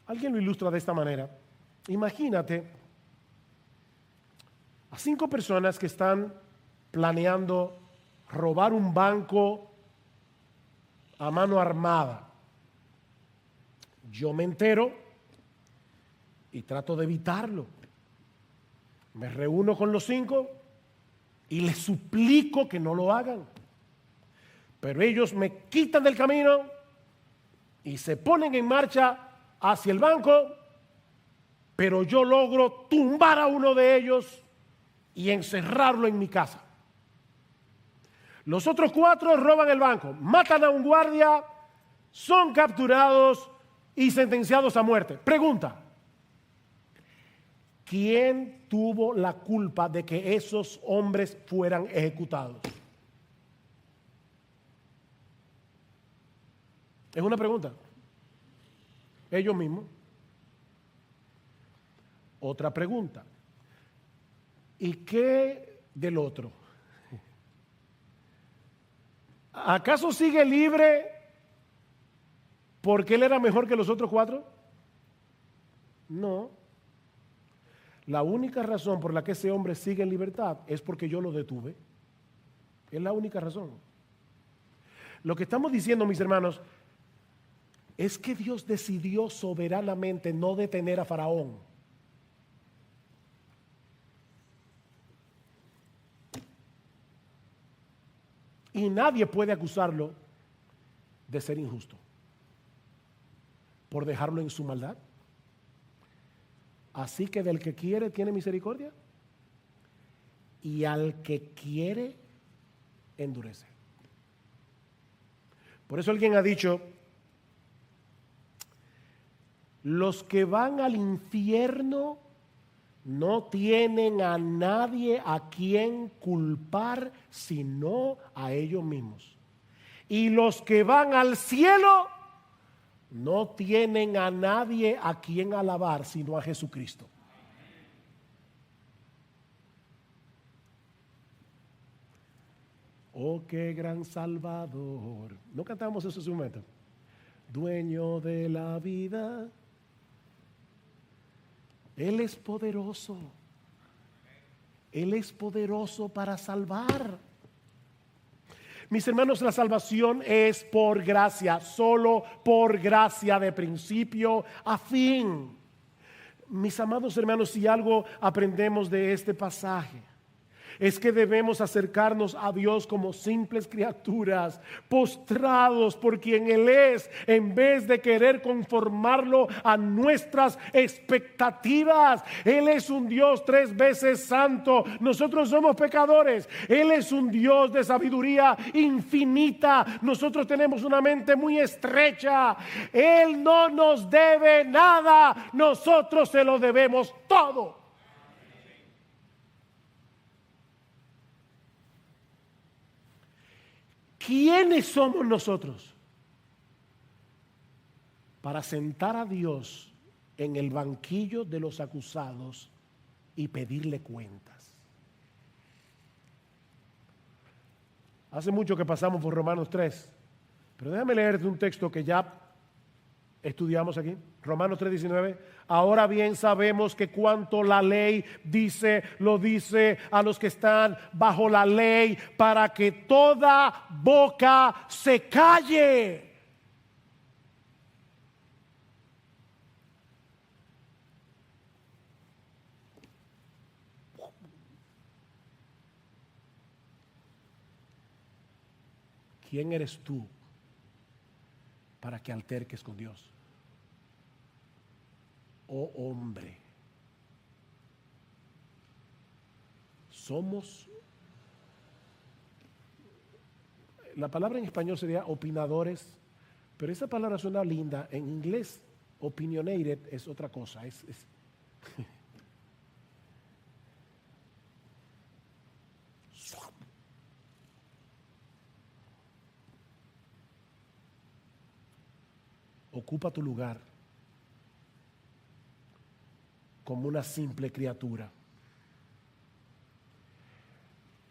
Alguien lo ilustra de esta manera. Imagínate a 5 personas que están planeando robar un banco a mano armada. Yo me entero y trato de evitarlo. Me reúno con los 5 y les suplico que no lo hagan. Pero ellos me quitan del camino y se ponen en marcha hacia el banco, pero yo logro tumbar a uno de ellos y encerrarlo en mi casa. Los otros 4 roban el banco, matan a un guardia, son capturados y sentenciados a muerte. Pregunta: ¿quién tuvo la culpa de que esos hombres fueran ejecutados? Es una pregunta. Ellos mismos. Otra pregunta: ¿y qué del otro? ¿Acaso sigue libre porque él era mejor que los otros 4? No. La única razón por la que ese hombre sigue en libertad es porque yo lo detuve. Es la única razón. Lo que estamos diciendo, mis hermanos, es que Dios decidió soberanamente no detener a Faraón. Y nadie puede acusarlo de ser injusto por dejarlo en su maldad. Así que del que quiere tiene misericordia y al que quiere endurece. Por eso alguien ha dicho: los que van al infierno no tienen a nadie a quien culpar sino a ellos mismos. Y los que van al cielo no tienen a nadie a quien alabar sino a Jesucristo. Oh, qué gran Salvador. ¿No cantamos eso hace un momento? Dueño de la vida. Él es poderoso. Él es poderoso para salvar. Mis hermanos, la salvación es por gracia, solo por gracia, de principio a fin. Mis amados hermanos, si algo aprendemos de este pasaje, es que debemos acercarnos a Dios como simples criaturas, postrados por quien Él es, en vez de querer conformarlo a nuestras expectativas. Él es un Dios 3 veces santo, nosotros somos pecadores. Él es un Dios de sabiduría infinita, nosotros tenemos una mente muy estrecha. Él no nos debe nada, nosotros se lo debemos todo. ¿Quiénes somos nosotros para sentar a Dios en el banquillo de los acusados y pedirle cuentas? Hace mucho que pasamos por Romanos 3, pero déjame leerte un texto que ya Estudiamos aquí, Romanos 3:19. Ahora bien sabemos que cuanto la ley dice, lo dice a los que están bajo la ley, para que toda boca se calle. ¿Quién eres tú para que alterques con Dios? Oh hombre, somos, la palabra en español sería opinadores, pero esa palabra suena linda. En inglés, opinionated es otra cosa. Ocupa tu lugar como una simple criatura.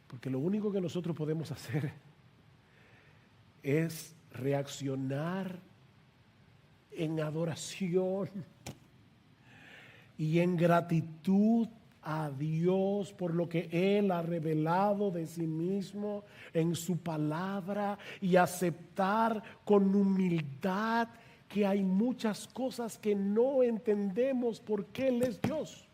Porque lo único que nosotros podemos hacer es reaccionar en adoración y en gratitud a Dios por lo que Él ha revelado de sí mismo en su palabra, y aceptar con humildad que hay muchas cosas que no entendemos porque Él es Dios.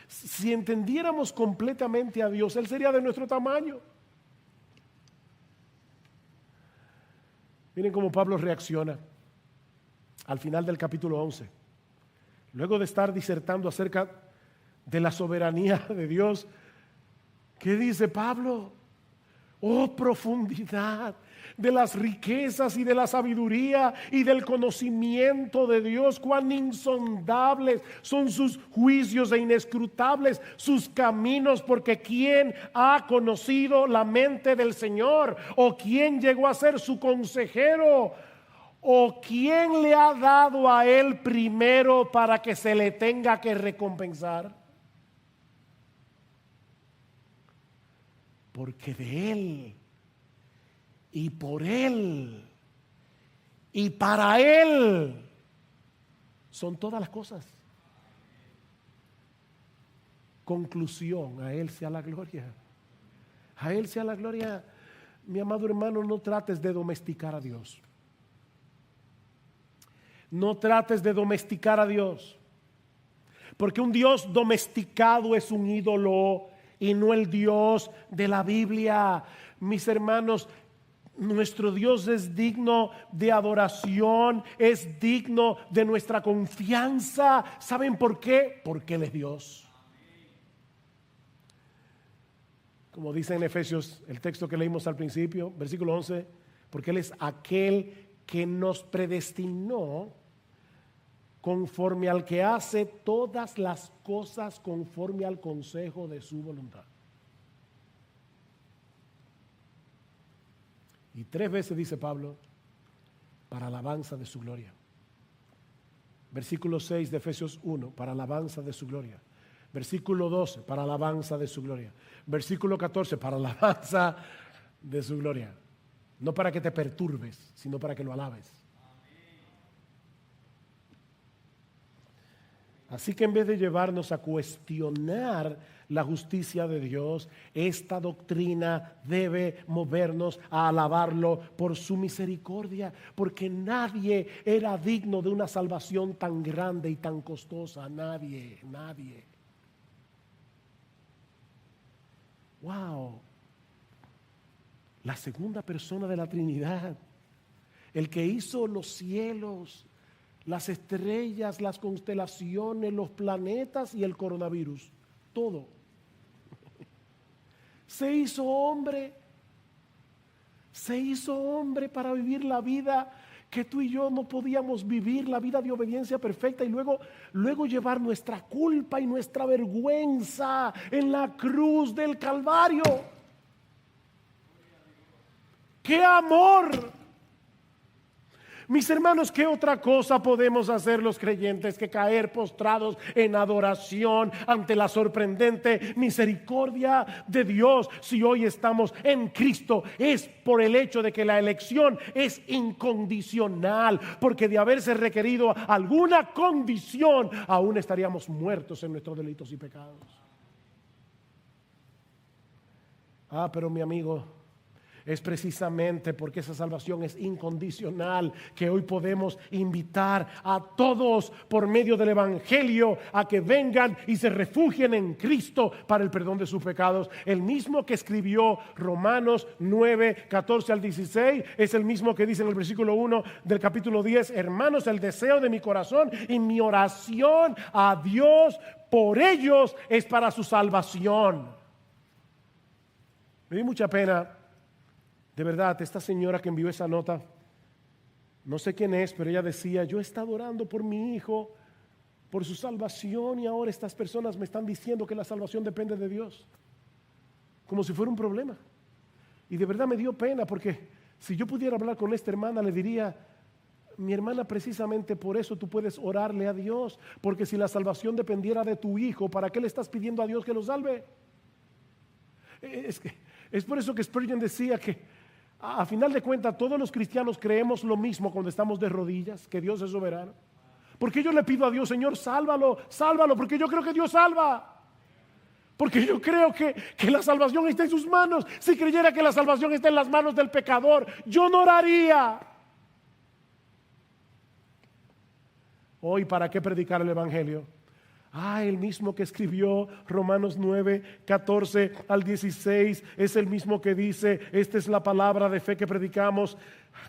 Si entendiéramos completamente a Dios, Él sería de nuestro tamaño. Miren cómo Pablo reacciona al final del capítulo 11. Luego de estar disertando acerca de la soberanía de Dios, ¿qué dice Pablo? Oh, profundidad de las riquezas y de la sabiduría y del conocimiento de Dios, cuán insondables son sus juicios e inescrutables sus caminos, porque ¿quién ha conocido la mente del Señor? ¿O quién llegó a ser su consejero? ¿O quién le ha dado a Él primero para que se le tenga que recompensar? Porque de Él y por Él y para Él son todas las cosas. Conclusión: a Él sea la gloria. A Él sea la gloria. Mi amado hermano, no trates de domesticar a Dios. No trates de domesticar a Dios, porque un Dios domesticado es un ídolo y no el Dios de la Biblia. Mis hermanos, nuestro Dios es digno de adoración, es digno de nuestra confianza. ¿Saben por qué? Porque Él es Dios. Como dice en Efesios, el texto que leímos al principio, versículo 11, porque Él es aquel que nos predestinó conforme al que hace todas las cosas conforme al consejo de su voluntad. Y 3 veces dice Pablo, para alabanza de su gloria. Versículo 6 de Efesios 1, para alabanza de su gloria. Versículo 12, para alabanza de su gloria. Versículo 14, para alabanza de su gloria. No para que te perturbes, sino para que lo alabes. Así que en vez de llevarnos a cuestionar la justicia de Dios, esta doctrina debe movernos a alabarlo por su misericordia, porque nadie era digno de una salvación tan grande y tan costosa. Nadie. Wow. La segunda persona de la Trinidad, el que hizo los cielos, las estrellas, las constelaciones, los planetas y el coronavirus, todo. Se hizo hombre para vivir la vida que tú y yo no podíamos vivir, la vida de obediencia perfecta, y luego llevar nuestra culpa y nuestra vergüenza en la cruz del Calvario. ¡Qué amor! Mis hermanos, ¿qué otra cosa podemos hacer los creyentes que caer postrados en adoración ante la sorprendente misericordia de Dios? Si hoy estamos en Cristo, es por el hecho de que la elección es incondicional, porque de haberse requerido alguna condición, aún estaríamos muertos en nuestros delitos y pecados. Pero mi amigo, es precisamente porque esa salvación es incondicional que hoy podemos invitar a todos por medio del Evangelio a que vengan y se refugien en Cristo para el perdón de sus pecados. El mismo que escribió Romanos 9, 14 al 16 es el mismo que dice en el versículo 1 del capítulo 10: hermanos, el deseo de mi corazón y mi oración a Dios por ellos es para su salvación. Me dio mucha pena. De verdad, esta señora que envió esa nota, no sé quién es, pero ella decía: yo he estado orando por mi hijo, por su salvación, y ahora estas personas me están diciendo que la salvación depende de Dios, como si fuera un problema. Y de verdad me dio pena, porque si yo pudiera hablar con esta hermana, le diría: mi hermana, precisamente por eso tú puedes orarle a Dios, porque si la salvación dependiera de tu hijo, ¿para qué le estás pidiendo a Dios que lo salve? Es por eso que Spurgeon decía que a final de cuentas todos los cristianos creemos lo mismo cuando estamos de rodillas, que Dios es soberano. Porque yo le pido a Dios: Señor, sálvalo, sálvalo, porque yo creo que Dios salva. Porque yo creo que la salvación está en sus manos. Si creyera que la salvación está en las manos del pecador, yo no oraría. Hoy, ¿para qué predicar el Evangelio? El mismo que escribió Romanos 9, 14 al 16 es el mismo que dice: esta es la palabra de fe que predicamos,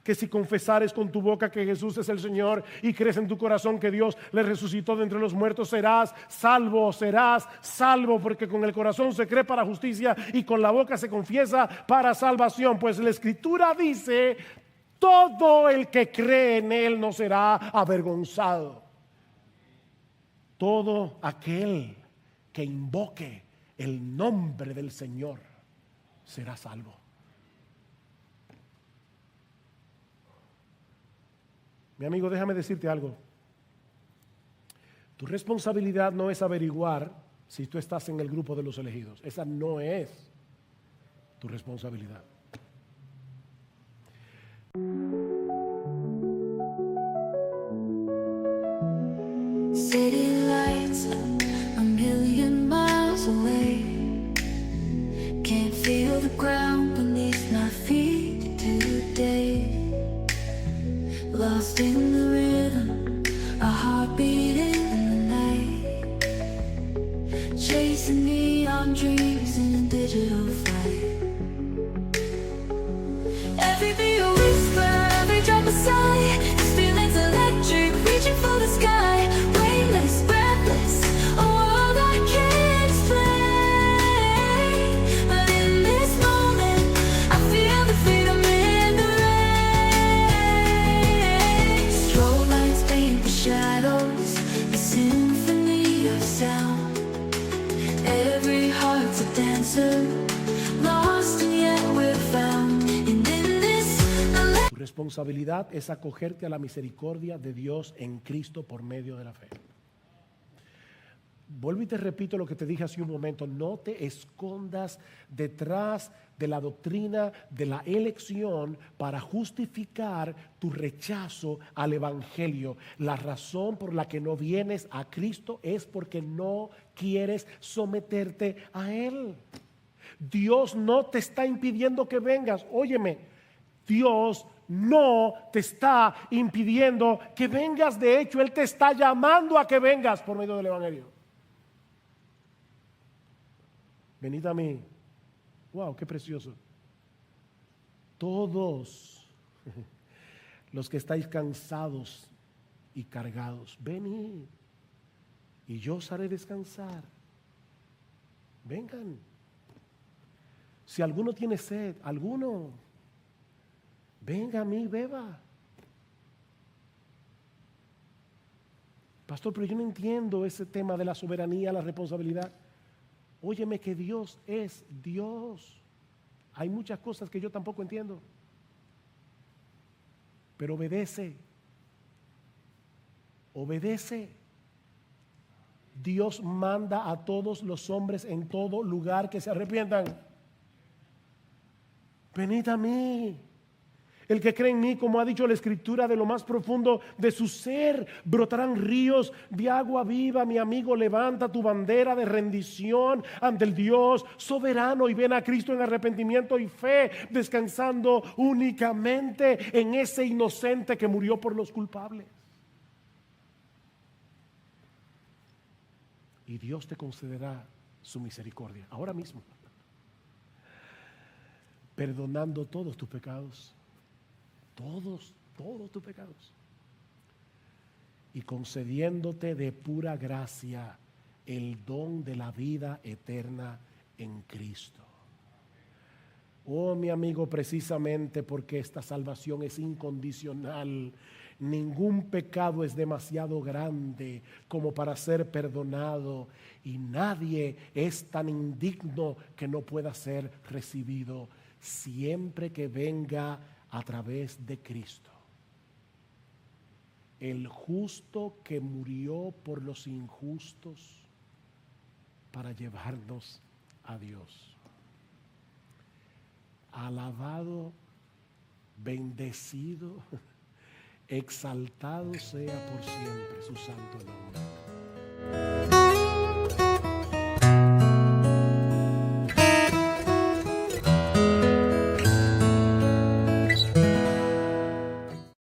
que si confesares con tu boca que Jesús es el Señor y crees en tu corazón que Dios le resucitó de entre los muertos, serás salvo, porque con el corazón se cree para justicia y con la boca se confiesa para salvación. Pues la Escritura dice: todo el que cree en Él no será avergonzado. Todo aquel que invoque el nombre del Señor será salvo. Mi amigo, déjame decirte algo. Tu responsabilidad no es averiguar si tú estás en el grupo de los elegidos. Esa no es tu responsabilidad. City lights a million miles away. Can't feel the ground beneath my feet today. Lost in the rhythm, a heartbeat in the night. Chasing neon dreams in a digital flight. Every beat a whisper, every drop a sigh. This feeling's electric, reaching for the sky. Weightless, breathless, a world I can't explain. But in this moment, I feel the freedom in the rain. Strobe lights paint the shadows, a symphony of sound. Every heart's a dancer, lost and yet we're found. And in this Tu responsabilidad es acogerte a la misericordia de Dios en Cristo por medio de la fe. Vuelvo y te repito lo que te dije hace un momento: no te escondas detrás de la doctrina de la elección para justificar tu rechazo al Evangelio. La razón por la que no vienes a Cristo es porque no quieres someterte a Él. Dios no te está impidiendo que vengas. Óyeme, Dios no te está impidiendo que vengas. De hecho, Él te está llamando a que vengas por medio del Evangelio. Venid a mí. Wow, qué precioso. Todos los que estáis cansados y cargados, venid y yo os haré descansar. Vengan. Si alguno tiene sed, venga a mí, beba. Pastor, pero yo no entiendo ese tema de la soberanía, la responsabilidad. Óyeme, que Dios es Dios. Hay muchas cosas que yo tampoco entiendo. Pero obedece obedece. Dios manda a todos los hombres en todo lugar que se arrepientan. Venid a mí. El que cree en mí, como ha dicho la Escritura, de lo más profundo de su ser brotarán ríos de agua viva. Mi amigo, levanta tu bandera de rendición ante el Dios soberano y ven a Cristo en arrepentimiento y fe, descansando únicamente en ese inocente que murió por los culpables. Y Dios te concederá su misericordia ahora mismo, perdonando todos tus pecados, todos tus pecados, y concediéndote de pura gracia el don de la vida eterna en Cristo. Oh, mi amigo, precisamente porque esta salvación es incondicional, ningún pecado es demasiado grande como para ser perdonado, y nadie es tan indigno que no pueda ser recibido, siempre que venga a través de Cristo, el justo que murió por los injustos para llevarnos a Dios. Alabado, bendecido, exaltado sea por siempre su santo nombre.